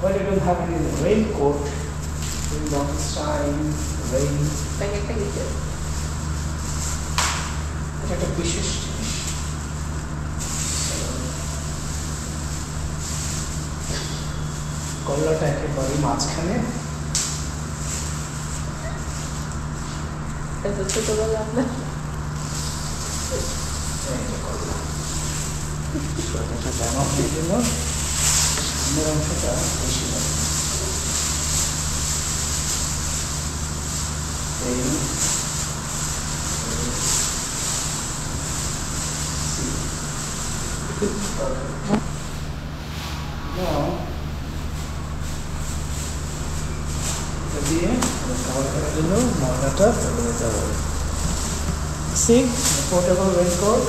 What you don't have any raincoat during the time, rain. প্যাকেটটা গেছে এটা একটা বিশেষ জিনিস। কলাটা একেবারে মাঝখানে। এত ছোটবেলা আপনার কলাটা জামা হয়ে গেল, সামনের অংশটা বেশি হবে। দিয়ে কভার করার জন্য ময়লাটা ফেলে দিতে হবে। See portable raincoat.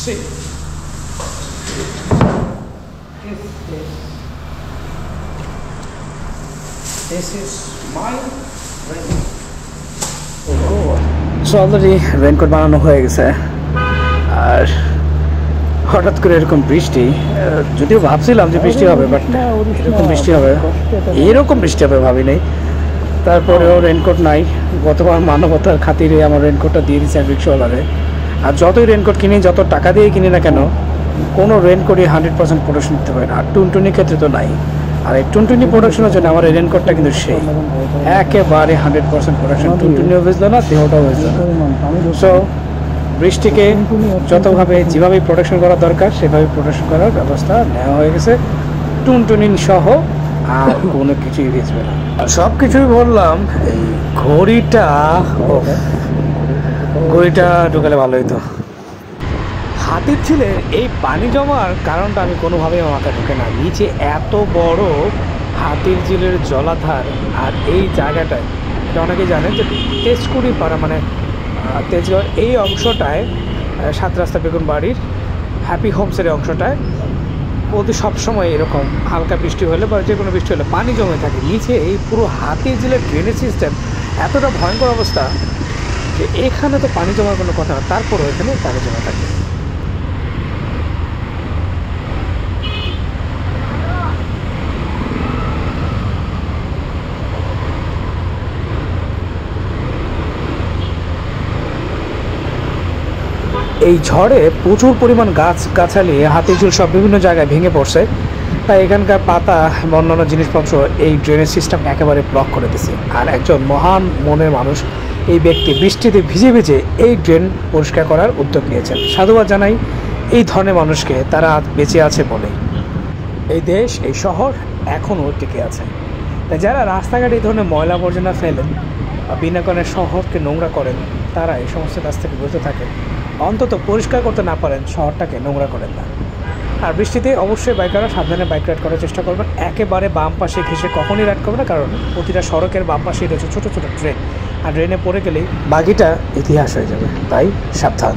See, this is my raincoat. So already raincoat বানানো হয়ে গেছে। আর হঠাৎ করে এরকম বৃষ্টি, যদিও ভাবছিলাম যে বৃষ্টি হবে, বাট এরকম বৃষ্টি হবে ভাবি নাই। তারপরেও রেনকোট নাই। গতবার মানবতার খাতিরে আমার রেনকোটটা দিয়ে দিয়েছে রিক্সাওয়ালারে। আর যতই রেনকোট কিনি, যত টাকা দিয়ে কিনি না কেন, কোনো রেনকোটই 100% প্রোডাকশন দিতে পারে না। আর টুনটুনির ক্ষেত্রে তো নাই। আর এই টুনটুনি প্রোডাকশনের জন্য আমার এই রেনকোটটা কিন্তু সেই একেবারে 100% প্রোডাকশন। টুনটুনিও বেচলো না, দেহটাও বেচলো না। সো বৃষ্টিকে যেভাবে প্রোডাকশন করা দরকার সেভাবে প্রোডাকশন করার ব্যবস্থা নেওয়া হয়ে গেছে, টুনটুনি সহ। আর কোনো কিছুই বেচবে না। সব কিছুই বললাম। এই ঘড়িটা ঢুকালে ভালো হতো। হাতির ঝিলের এই পানি জমার কারণটা আমি কোনোভাবেই আমার মাথায় ঢুকে না। নিচে এত বড় হাতির ঝিলের জলাধার, আর এই জায়গাটায় এটা অনেকেই জানেন যে তেজকুড়ি পাড়া মানে তেজগাঁও এই অংশটায়, 7 রাস্তা বেগুন বাড়ির হ্যাপি হোমসের অংশটায় সবসময় এরকম হালকা বৃষ্টি হলে বা যে কোনো বৃষ্টি হলে পানি জমে থাকে নিচে। এই পুরো হাতির ঝিলের ড্রেনেজ সিস্টেম এতটা ভয়ঙ্কর অবস্থা যে এখানে তো পানি জমার কোনো কথা না, তারপরও এখানে পানি জমা থাকে। এই ঝড়ে প্রচুর পরিমাণ গাছগাছালি, হাতির ঝিল সব বিভিন্ন জায়গায় ভেঙে পড়ছে। তাই এখানকার পাতা বা অন্যান্য জিনিসপত্র এই ড্রেনেজ সিস্টেম একেবারে ব্লক করে দিছে। আর একজন মহান মনের মানুষ, এই ব্যক্তি বৃষ্টিতে ভিজে ভিজে এই ড্রেন পরিষ্কার করার উদ্যোগ নিয়েছেন। সাধুবাদ জানাই এই ধরনের মানুষকে, তারা বেঁচে আছে বলে এই দেশ, এই শহর এখনও টিকে আছে। তাই যারা রাস্তাঘাটে এই ধরনের ময়লা আবর্জনা ফেলেন বা বিনা কারণে শহরকে নোংরা করেন, তারা এই সমস্ত কাজ থেকে বিরত থাকেন। অন্তত পরিষ্কার করতে না পারেন, শহরটাকে নোংরা করেন না। আর বৃষ্টিতে অবশ্যই বাইকাররা সাবধানে বাইক রাইড করার চেষ্টা করবেন। একেবারে বাম পাশে ঘেঁষে কখনই রাইড করবেন না, কারণ প্রতিটা সড়কের বাম পাশেই রয়েছে ছোটো ছোটো ট্রেন। আর ট্রেনে পড়ে গেলেই বাকিটা ইতিহাস হয়ে যাবে। তাই সাবধান।